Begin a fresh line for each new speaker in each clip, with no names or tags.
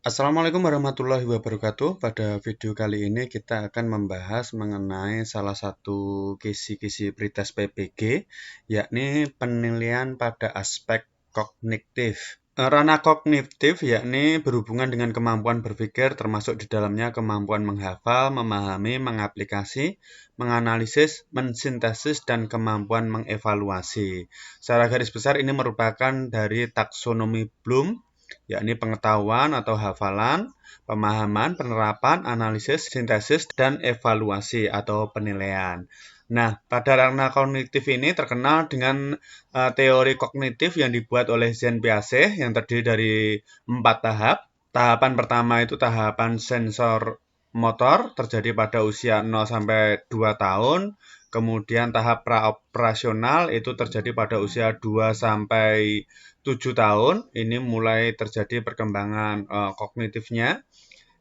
Assalamualaikum warahmatullahi wabarakatuh. Pada video kali ini kita akan membahas mengenai salah satu kisi-kisi pretest PPG, yakni penilaian pada aspek kognitif. Ranah kognitif yakni berhubungan dengan kemampuan berpikir, termasuk di dalamnya kemampuan menghafal, memahami, mengaplikasi, menganalisis, mensintesis, dan kemampuan mengevaluasi. Secara garis besar ini merupakan dari taksonomi Bloom, yakni pengetahuan atau hafalan, pemahaman, penerapan, analisis, sintesis, dan evaluasi atau penilaian. Nah, pada ranah kognitif ini terkenal dengan teori kognitif yang dibuat oleh Jean Piaget yang terdiri dari 4 tahap. Tahapan pertama itu tahapan sensor motor terjadi pada usia 0 sampai 2 tahun. Kemudian tahap praoperasional itu terjadi pada usia 2 sampai 7 tahun. Ini mulai terjadi perkembangan kognitifnya.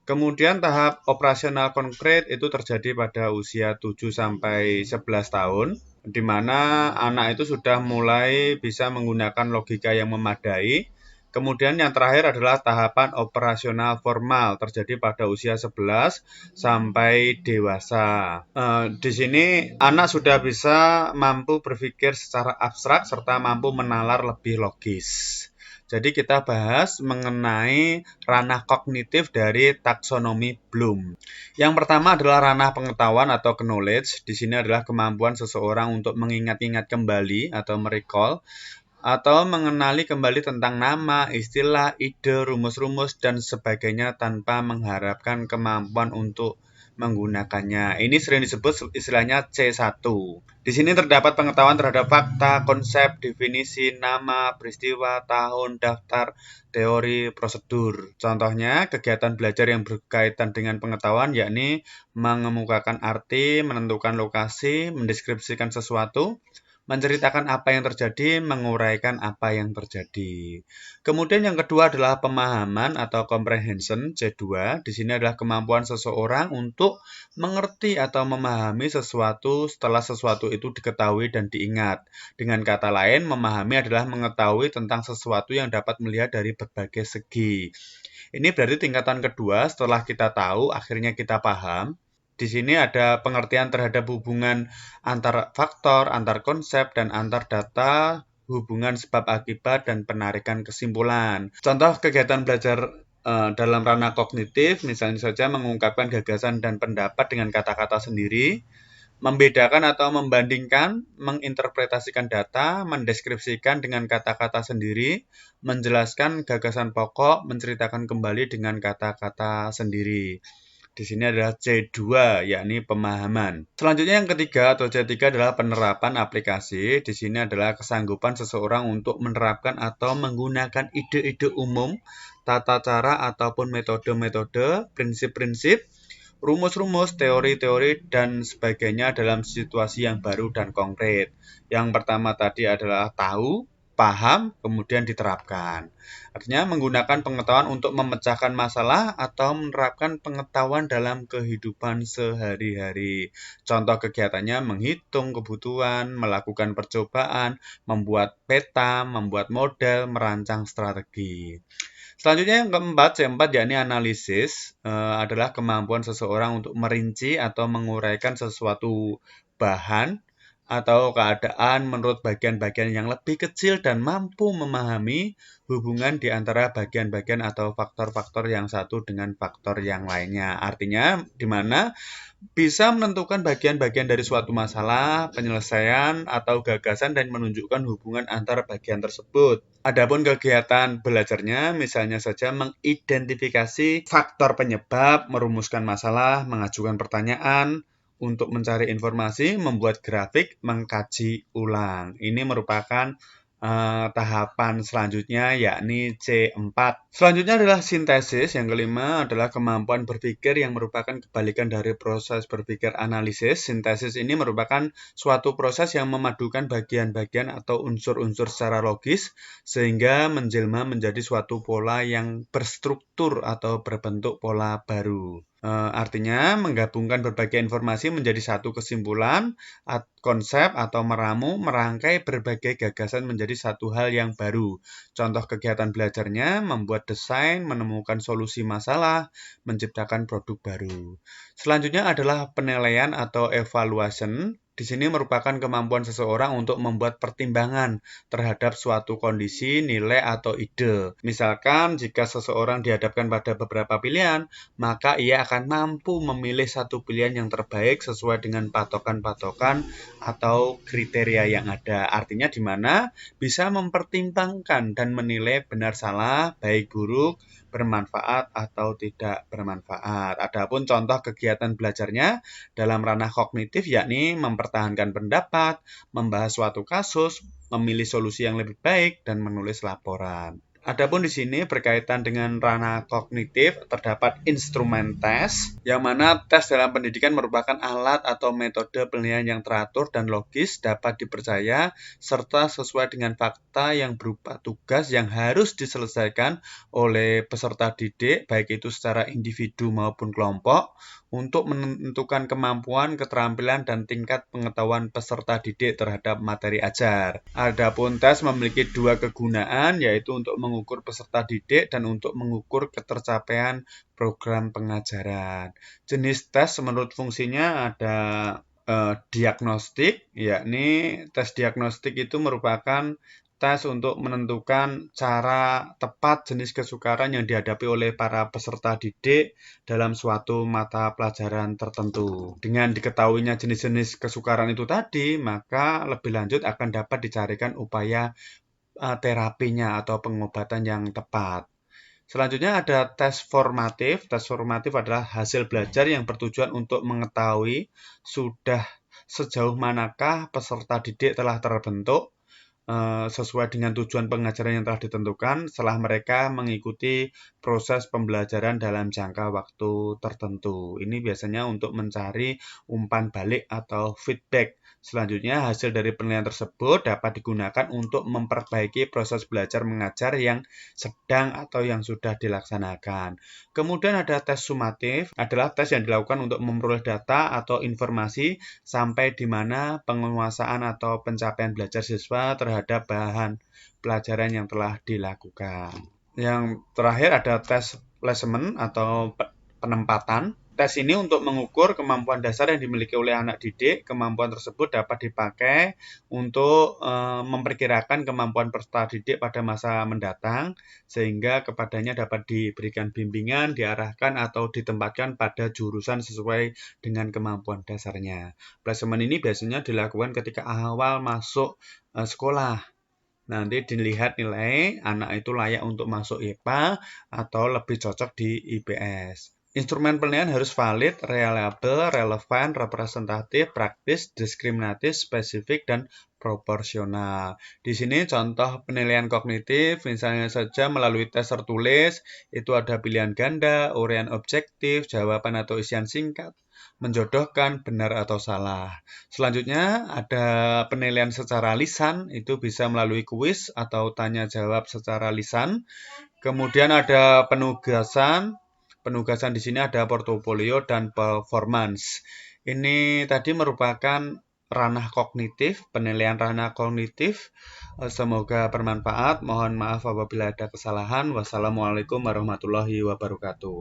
Kemudian tahap operasional konkret itu terjadi pada usia 7 sampai 11 tahun, di mana anak itu sudah mulai bisa menggunakan logika yang memadai. Kemudian yang terakhir adalah tahapan operasional formal, terjadi pada usia 11 sampai dewasa. Di sini anak sudah bisa mampu berpikir secara abstrak serta mampu menalar lebih logis. Jadi kita bahas mengenai ranah kognitif dari taksonomi Bloom. Yang pertama adalah ranah pengetahuan atau knowledge. Di sini adalah kemampuan seseorang untuk mengingat-ingat kembali atau merecall atau mengenali kembali tentang nama, istilah, ide, rumus-rumus, dan sebagainya tanpa mengharapkan kemampuan untuk menggunakannya. Ini sering disebut istilahnya C1. Di sini terdapat pengetahuan terhadap fakta, konsep, definisi, nama, peristiwa, tahun, daftar, teori, prosedur. Contohnya, kegiatan belajar yang berkaitan dengan pengetahuan yakni mengemukakan arti, menentukan lokasi, mendeskripsikan sesuatu, menceritakan apa yang terjadi, menguraikan apa yang terjadi. Kemudian yang kedua adalah pemahaman atau comprehension, C2. Di sini adalah kemampuan seseorang untuk mengerti atau memahami sesuatu setelah sesuatu itu diketahui dan diingat. Dengan kata lain, memahami adalah mengetahui tentang sesuatu yang dapat melihat dari berbagai segi. Ini berarti tingkatan kedua, setelah kita tahu, akhirnya kita paham. Di sini ada pengertian terhadap hubungan antar faktor, antar konsep, dan antar data, hubungan sebab akibat, dan penarikan kesimpulan. Contoh kegiatan belajar dalam ranah kognitif, misalnya saja mengungkapkan gagasan dan pendapat dengan kata-kata sendiri, membedakan atau membandingkan, menginterpretasikan data, mendeskripsikan dengan kata-kata sendiri, menjelaskan gagasan pokok, menceritakan kembali dengan kata-kata sendiri. Di sini adalah C2, yakni pemahaman. Selanjutnya yang ketiga atau C3 adalah penerapan aplikasi. Di sini adalah kesanggupan seseorang untuk menerapkan atau menggunakan ide-ide umum, tata cara ataupun metode-metode, prinsip-prinsip, rumus-rumus, teori-teori, dan sebagainya dalam situasi yang baru dan konkret. Yang pertama tadi adalah tahu, paham, kemudian diterapkan. Artinya menggunakan pengetahuan untuk memecahkan masalah atau menerapkan pengetahuan dalam kehidupan sehari-hari. Contoh kegiatannya menghitung kebutuhan, melakukan percobaan, membuat peta, membuat model, merancang strategi. Selanjutnya yang keempat, C4 yakni analisis, adalah kemampuan seseorang untuk merinci atau menguraikan sesuatu bahan atau keadaan menurut bagian-bagian yang lebih kecil dan mampu memahami hubungan di antara bagian-bagian atau faktor-faktor yang satu dengan faktor yang lainnya. Artinya, di mana bisa menentukan bagian-bagian dari suatu masalah, penyelesaian, atau gagasan dan menunjukkan hubungan antara bagian tersebut. Adapun kegiatan belajarnya, misalnya saja mengidentifikasi faktor penyebab, merumuskan masalah, mengajukan pertanyaan, untuk mencari informasi, membuat grafik, mengkaji ulang. Ini merupakan tahapan selanjutnya yakni C4. Selanjutnya adalah sintesis. Yang kelima adalah kemampuan berpikir yang merupakan kebalikan dari proses berpikir analisis. Sintesis ini merupakan suatu proses yang memadukan bagian-bagian atau unsur-unsur secara logis sehingga menjelma menjadi suatu pola yang berstruktur atau berbentuk pola baru. Artinya menggabungkan berbagai informasi menjadi satu kesimpulan, konsep atau merangkai berbagai gagasan menjadi satu hal yang baru. Contoh kegiatan belajarnya membuat desain, menemukan solusi masalah, menciptakan produk baru. Selanjutnya adalah penilaian atau evaluation. Di sini merupakan kemampuan seseorang untuk membuat pertimbangan terhadap suatu kondisi, nilai, atau ide. Misalkan, jika seseorang dihadapkan pada beberapa pilihan, maka ia akan mampu memilih satu pilihan yang terbaik sesuai dengan patokan-patokan atau kriteria yang ada. Artinya di mana bisa mempertimbangkan dan menilai benar salah, baik buruk, bermanfaat atau tidak bermanfaat. Adapun contoh kegiatan belajarnya dalam ranah kognitif yakni mempertahankan pendapat, membahas suatu kasus, memilih solusi yang lebih baik, dan menulis laporan. Adapun di sini berkaitan dengan ranah kognitif, terdapat instrumen tes, yang mana tes dalam pendidikan merupakan alat atau metode penilaian yang teratur dan logis, dapat dipercaya, serta sesuai dengan fakta yang berupa tugas yang harus diselesaikan oleh peserta didik, baik itu secara individu maupun kelompok, untuk menentukan kemampuan, keterampilan, dan tingkat pengetahuan peserta didik terhadap materi ajar. Adapun tes memiliki dua kegunaan, yaitu untuk mengukur peserta didik dan untuk mengukur ketercapaian program pengajaran. Jenis tes menurut fungsinya ada diagnostik, yakni tes diagnostik itu merupakan tes untuk menentukan cara tepat jenis kesukaran yang dihadapi oleh para peserta didik dalam suatu mata pelajaran tertentu. Dengan diketahuinya jenis-jenis kesukaran itu tadi, maka lebih lanjut akan dapat dicarikan upaya terapinya atau pengobatan yang tepat. Selanjutnya ada tes formatif. Tes formatif adalah hasil belajar yang bertujuan untuk mengetahui sudah sejauh manakah peserta didik telah terbentuk sesuai dengan tujuan pengajaran yang telah ditentukan setelah mereka mengikuti proses pembelajaran dalam jangka waktu tertentu. Ini biasanya untuk mencari umpan balik atau feedback. Selanjutnya, hasil dari penilaian tersebut dapat digunakan untuk memperbaiki proses belajar mengajar yang sedang atau yang sudah dilaksanakan. Kemudian ada tes sumatif, adalah tes yang dilakukan untuk memperoleh data atau informasi sampai di mana penguasaan atau pencapaian belajar siswa terhadap bahan pelajaran yang telah dilakukan. Yang terakhir ada tes placement atau penempatan. Tes ini untuk mengukur kemampuan dasar yang dimiliki oleh anak didik. Kemampuan tersebut dapat dipakai untuk memperkirakan kemampuan peserta didik pada masa mendatang, sehingga kepadanya dapat diberikan bimbingan, diarahkan, atau ditempatkan pada jurusan sesuai dengan kemampuan dasarnya. Placement ini biasanya dilakukan ketika awal masuk sekolah. Nanti dilihat nilai anak itu layak untuk masuk IPA atau lebih cocok di IPS. Instrumen penilaian harus valid, reliable, relevan, representatif, praktis, diskriminatif, spesifik, dan proporsional. Di sini contoh penilaian kognitif, misalnya saja melalui tes tertulis, itu ada pilihan ganda, uraian objektif, jawaban atau isian singkat, menjodohkan benar atau salah. Selanjutnya ada penilaian secara lisan, itu bisa melalui kuis atau tanya jawab secara lisan. Kemudian ada penugasan. Penugasan di sini ada portofolio dan performance. Ini tadi merupakan ranah kognitif, penilaian ranah kognitif. Semoga bermanfaat. Mohon maaf apabila ada kesalahan. Wassalamualaikum warahmatullahi wabarakatuh.